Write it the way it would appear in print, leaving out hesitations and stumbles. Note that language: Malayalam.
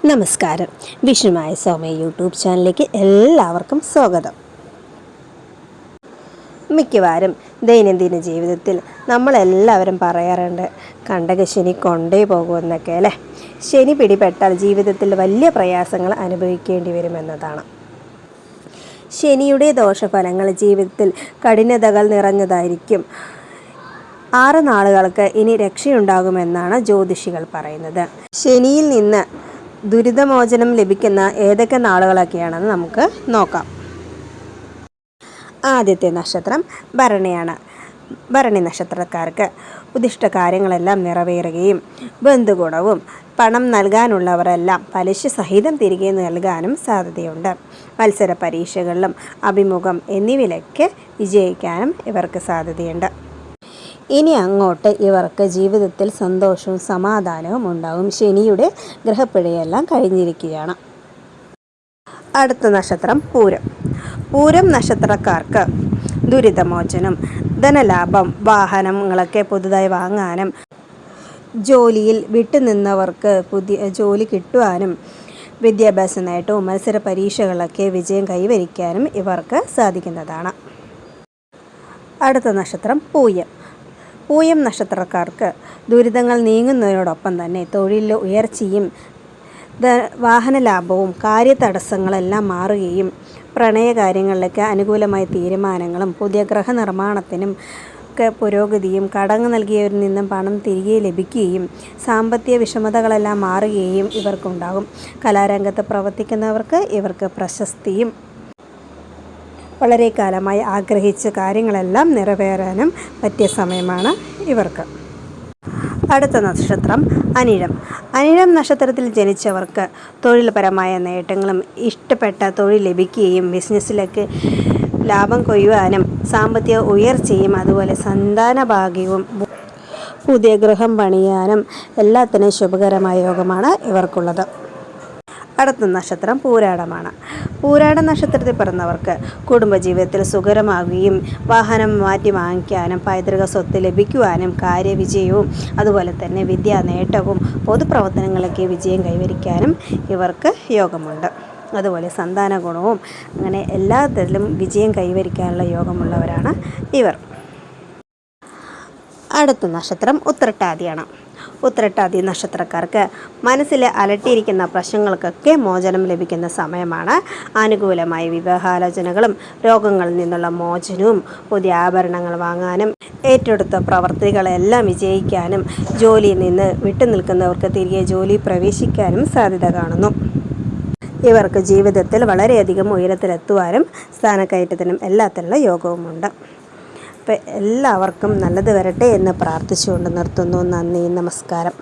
നമസ്കാരം. വിഷ്ണുമായ സൗമ്യ യൂട്യൂബ് ചാനലിലേക്ക് എല്ലാവർക്കും സ്വാഗതം. മിക്കവാറും ദൈനംദിന ജീവിതത്തിൽ നമ്മളെല്ലാവരും പറയാറുണ്ട്, കണ്ടകശനി കൊണ്ടേ പോകുമെന്നൊക്കെ അല്ലേ. ശനി പിടിപെട്ടാൽ ജീവിതത്തിൽ വലിയ പ്രയാസങ്ങൾ അനുഭവിക്കേണ്ടി വരുമെന്നതാണ്. ശനിയുടെ ദോഷഫലങ്ങൾ ജീവിതത്തിൽ കഠിനതകൾ നിറഞ്ഞതായിരിക്കും. 6 നാളുകൾക്ക് ഇനി രക്ഷയുണ്ടാകുമെന്നാണ് ജ്യോതിഷികൾ പറയുന്നത്. ശനിയിൽ നിന്ന് ദുരിതമോചനം ലഭിക്കുന്ന ഏതൊക്കെ നാളുകളൊക്കെയാണെന്ന് നമുക്ക് നോക്കാം. ആദ്യത്തെ നക്ഷത്രം ഭരണിയാണ്. ഭരണി നക്ഷത്രക്കാർക്ക് ഉദ്ദിഷ്ട കാര്യങ്ങളെല്ലാം നിറവേറുകയും ബന്ധുഗുണവും പണം നൽകാനുള്ളവരെല്ലാം പലിശ സഹിതം തിരികെ നൽകാനും സാധ്യതയുണ്ട്. മത്സര പരീക്ഷകളിലും അഭിമുഖം എന്നിവയിലൊക്കെ വിജയിക്കാനും ഇവർക്ക് സാധ്യതയുണ്ട്. ഇനി അങ്ങോട്ട് ഇവർക്ക് ജീവിതത്തിൽ സന്തോഷവും സമാധാനവും ഉണ്ടാകും. ശനിയുടെ ഗ്രഹപ്പിഴയെല്ലാം കഴിഞ്ഞിരിക്കുകയാണ്. അടുത്ത നക്ഷത്രം പൂരം. പൂരം നക്ഷത്രക്കാർക്ക് ദുരിതമോചനം, ധനലാഭം, വാഹനങ്ങളൊക്കെ പുതുതായി വാങ്ങാനും ജോലിയിൽ വിട്ടുനിന്നവർക്ക് പുതിയ ജോലി കിട്ടുവാനും വിദ്യാഭ്യാസ നേട്ടവും മത്സര പരീക്ഷകളൊക്കെ വിജയം കൈവരിക്കാനും ഇവർക്ക് സാധിക്കുന്നതാണ്. അടുത്ത നക്ഷത്രം പൂയം. പൂയം നക്ഷത്രക്കാർക്ക് ദുരിതങ്ങൾ നീങ്ങുന്നതിനോടൊപ്പം തന്നെ തൊഴിലിലെ ഉയർച്ചയും വാഹനലാഭവും കാര്യതടസ്സങ്ങളെല്ലാം മാറുകയും പ്രണയകാര്യങ്ങളിലൊക്കെ അനുകൂലമായ തീരുമാനങ്ങളും പുതിയ ഗൃഹനിർമ്മാണത്തിനും ഒക്കെ പുരോഗതിയും കടം നൽകിയവരിൽ നിന്നും പണം തിരികെ ലഭിക്കുകയും സാമ്പത്തിക വിഷമതകളെല്ലാം മാറുകയും ഇവർക്കുണ്ടാകും. കലാരംഗത്ത് പ്രവർത്തിക്കുന്നവർക്ക് ഇവർക്ക് പ്രശസ്തിയും വളരെ കാലമായി ആഗ്രഹിച്ച കാര്യങ്ങളെല്ലാം നിറവേറാനും പറ്റിയ സമയമാണ് ഇവർക്ക്. അടുത്ത നക്ഷത്രം അനിഴം. അനിഴം നക്ഷത്രത്തിൽ ജനിച്ചവർക്ക് തൊഴിൽപരമായ നേട്ടങ്ങളും ഇഷ്ടപ്പെട്ട തൊഴിൽ ലഭിക്കുകയും ബിസിനസ്സിലേക്ക് ലാഭം കൊയ്യുവാനും സാമ്പത്തിക ഉയർച്ചയും അതുപോലെ സന്താനഭാഗ്യവും പുതിയ ഗൃഹം പണിയാനും എല്ലാത്തിനും ശുഭകരമായ യോഗമാണ് ഇവർക്കുള്ളത്. അടുത്ത നക്ഷത്രം പൂരാടമാണ്. പൂരാട നക്ഷത്രത്തിൽ പിറന്നവർക്ക് കുടുംബജീവിതത്തിൽ സുഖകരമാകുകയും വാഹനം മാറ്റി വാങ്ങിക്കാനും പൈതൃക സ്വത്ത് ലഭിക്കുവാനും കാര്യവിജയവും അതുപോലെ തന്നെ വിദ്യാ നേട്ടവും പൊതുപ്രവർത്തനങ്ങളിലേക്ക് വിജയം കൈവരിക്കാനും ഇവർക്ക് യോഗമുണ്ട്. അതുപോലെ സന്താന ഗുണവും അങ്ങനെ എല്ലാത്തിലും വിജയം കൈവരിക്കാനുള്ള യോഗമുള്ളവരാണ് ഇവർ. അടുത്ത നക്ഷത്രം ഉത്രട്ടാതിയാണ്. ഉത്രട്ടാതി നക്ഷത്രക്കാർക്ക് മനസ്സിൽ അലട്ടിയിരിക്കുന്ന പ്രശ്നങ്ങൾക്കൊക്കെ മോചനം ലഭിക്കുന്ന സമയമാണ്. അനുകൂലമായ വിവാഹാലോചനകളും രോഗങ്ങളിൽ നിന്നുള്ള മോചനവും പുതിയ ആഭരണങ്ങൾ വാങ്ങാനും ഏറ്റെടുത്ത പ്രവർത്തികളെല്ലാം വിജയിക്കാനും ജോലിയിൽ നിന്ന് വിട്ടുനിൽക്കുന്നവർക്ക് തിരികെ ജോലി പ്രവേശിക്കാനും സാധ്യത കാണുന്നു. ഇവർക്ക് ജീവിതത്തിൽ വളരെയധികം ഉയരത്തിലെത്തുവാനും സ്ഥാനക്കയറ്റത്തിനും എല്ലാത്തിനുള്ള യോഗവുമുണ്ട്. അപ്പം എല്ലാവർക്കും നല്ലത് വരട്ടെ എന്ന് പ്രാർത്ഥിച്ചുകൊണ്ട് നിർത്തുന്നു. നന്ദി, നമസ്കാരം.